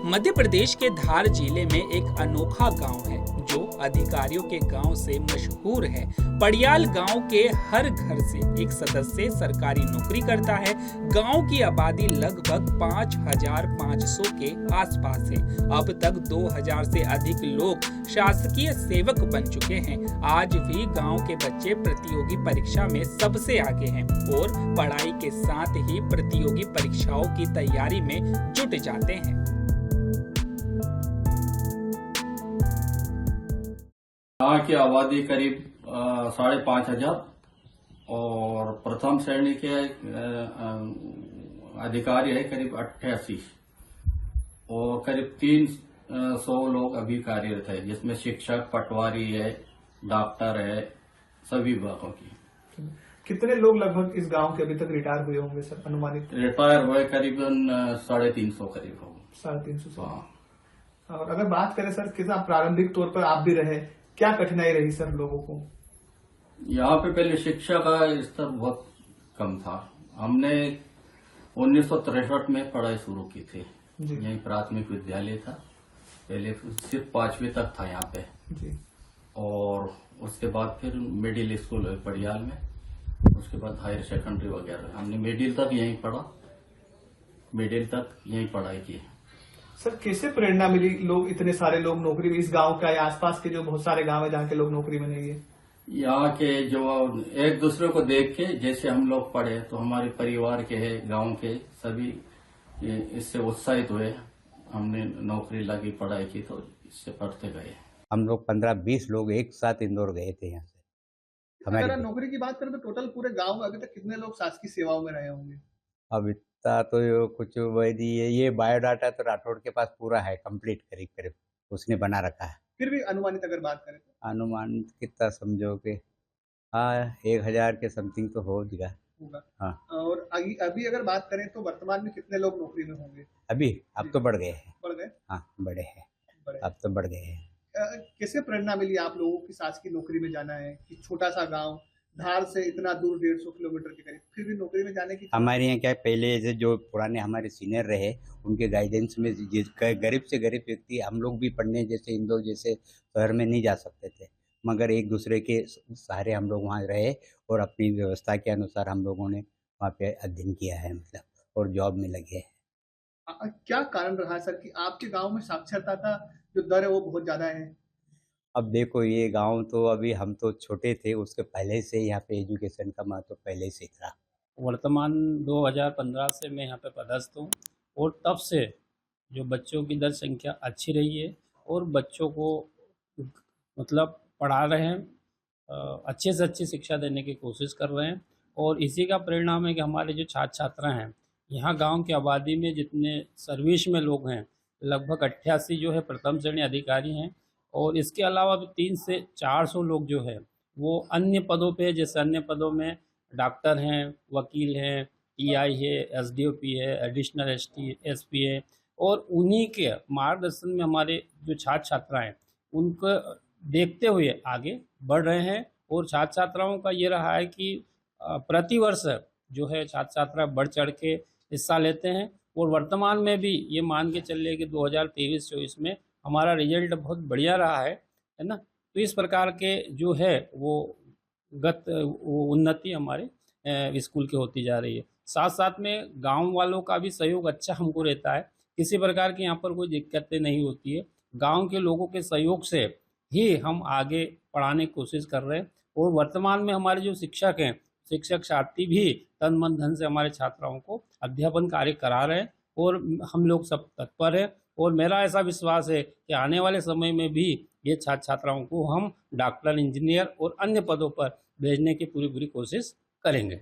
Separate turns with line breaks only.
मध्य प्रदेश के धार जिले में एक अनोखा गांव है जो अधिकारियों के गांव से मशहूर है। पड़ियाल गांव के हर घर से एक सदस्य सरकारी नौकरी करता है। गांव की आबादी लगभग 5,500 के आसपास है। अब तक 2,000 से अधिक लोग शासकीय सेवक बन चुके हैं। आज भी गांव के बच्चे प्रतियोगी परीक्षा में सबसे आगे हैं और पढ़ाई के साथ ही प्रतियोगी परीक्षाओं की तैयारी में जुट जाते हैं।
यहाँ की आबादी करीब 5,500 और प्रथम श्रेणी के अधिकारी है करीब 88 और करीब 300 लोग अभी कार्यरत है, जिसमें शिक्षक, पटवारी है, डॉक्टर है, सभी विभागों की।
कितने लोग लगभग इस गांव के अभी तक रिटायर हुए होंगे सर, अनुमानित?
रिटायर हुए करीबन 350 करीब होंगे।
350।
हाँ।
और अगर बात करें सर, कितना प्रारंभिक तौर पर आप भी रहे, क्या कठिनाई रही सर लोगों को?
यहाँ पे पहले शिक्षा का स्तर बहुत कम था। हमने 1963 में पढ़ाई शुरू की थी। यही प्राथमिक विद्यालय था, पहले सिर्फ 5वीं तक था यहाँ पे जी। और उसके बाद फिर मिडिल स्कूल है पड़ियाल में, उसके बाद हायर सेकेंडरी वगैरह। हमने मिडिल तक यहीं पढ़ा, मिडिल तक यहीं पढ़ाई की।
सर कैसे प्रेरणा मिली, लोग इतने सारे लोग नौकरी में, इस गांव का या आसपास के जो बहुत सारे गांव है जहाँ के लोग नौकरी में नहीं है?
यहाँ के जो एक दूसरे को देख के, जैसे हम लोग पढ़े तो हमारे परिवार के है, गांव के सभी इससे उत्साहित हुए। हमने नौकरी लगी, पढ़ाई की तो इससे पढ़ते गए।
हम लोग 15-20 लोग एक साथ इंदौर गए थे यहाँ से।
अगर नौकरी की बात करें तो टोटल पूरे गांव में अभी तक कितने लोग शासकीय सेवाओं में रहे होंगे?
अब इतना तो कुछ ये बायोडाटा तो राठौड़ के पास पूरा है, कंप्लीट करीब करीब उसने बना रखा है।
फिर भी अनुमानित अगर बात करें तो?
अनुमान कितना समझो कि हाँ 1,000 के समथिंग तो हो जाएगा। हाँ।
और अभी अगर बात करें तो वर्तमान में कितने लोग नौकरी में होंगे?
अभी अब तो बढ़ गए हैं।
बढ़ गए?
हाँ बड़े हैं, अब तो बढ़ गए हैं।
कैसे प्रेरणा मिली आप लोगों की शासकीय नौकरी में जाना है कि छोटा सा गांव धार से इतना दूर 150 किलोमीटर के करीब, फिर भी नौकरी में जाने की?
हमारे यहाँ क्या पहले से जो पुराने हमारे सीनियर रहे उनके गाइडेंस में गरीब से गरीब व्यक्ति हम लोग भी पढ़ने जैसे इंदौर जैसे शहर में नहीं जा सकते थे, मगर एक दूसरे के सहारे हम लोग वहाँ रहे और अपनी व्यवस्था के अनुसार हम लोगों ने वहाँ पे अध्ययन किया है, मतलब, और जॉब में लगे हैं।
क्या कारण रहा सर कि आपके गांव में साक्षरता का जो दर है वो बहुत ज्यादा है?
अब देखो ये गांव तो अभी हम तो छोटे थे, उसके पहले से यहाँ पे एजुकेशन का महत्व पहले से था।
वर्तमान 2015 से मैं यहाँ पे पदस्थ हूँ और तब से जो बच्चों की दर संख्या अच्छी रही है और बच्चों को मतलब पढ़ा रहे हैं, अच्छे से अच्छी शिक्षा देने की कोशिश कर रहे हैं। और इसी का परिणाम है कि हमारे जो छात्र छात्रा हैं, यहाँ गांव की आबादी में जितने सर्विस में लोग हैं लगभग 88 जो है प्रथम श्रेणी अधिकारी हैं और इसके अलावा भी 300 से 400 लोग जो है वो अन्य पदों पे, जैसे अन्य पदों में डॉक्टर हैं, वकील हैं, टीआई है, एसडीओपी है, एडिशनल एसपी है। और उन्हीं के मार्गदर्शन में हमारे जो छात्र छात्राएँ उनको देखते हुए आगे बढ़ रहे हैं। और छात्र छात्राओं का ये रहा है कि प्रतिवर्ष जो है छात्र छात्रा बढ़ चढ़ के हिस्सा लेते हैं और वर्तमान में भी ये मान के चल रहे कि 2023-24 में हमारा रिजल्ट बहुत बढ़िया रहा है ना। तो इस प्रकार के जो है वो उन्नति हमारे स्कूल की होती जा रही है। साथ साथ में गांव वालों का भी सहयोग अच्छा हमको रहता है, किसी प्रकार की यहाँ पर कोई दिक्कतें नहीं होती है। गांव के लोगों के सहयोग से ही हम आगे पढ़ाने की कोशिश कर रहे हैं और वर्तमान में हमारे जो शिक्षक हैं, शिक्षक साथी भी तन मन धन से हमारे छात्राओं को अध्यापन कार्य करा रहे हैं और हम लोग सब तत्पर हैं। और मेरा ऐसा विश्वास है कि आने वाले समय में भी ये छात्र छात्राओं को हम डॉक्टर, इंजीनियर और अन्य पदों पर भेजने की पूरी कोशिश करेंगे।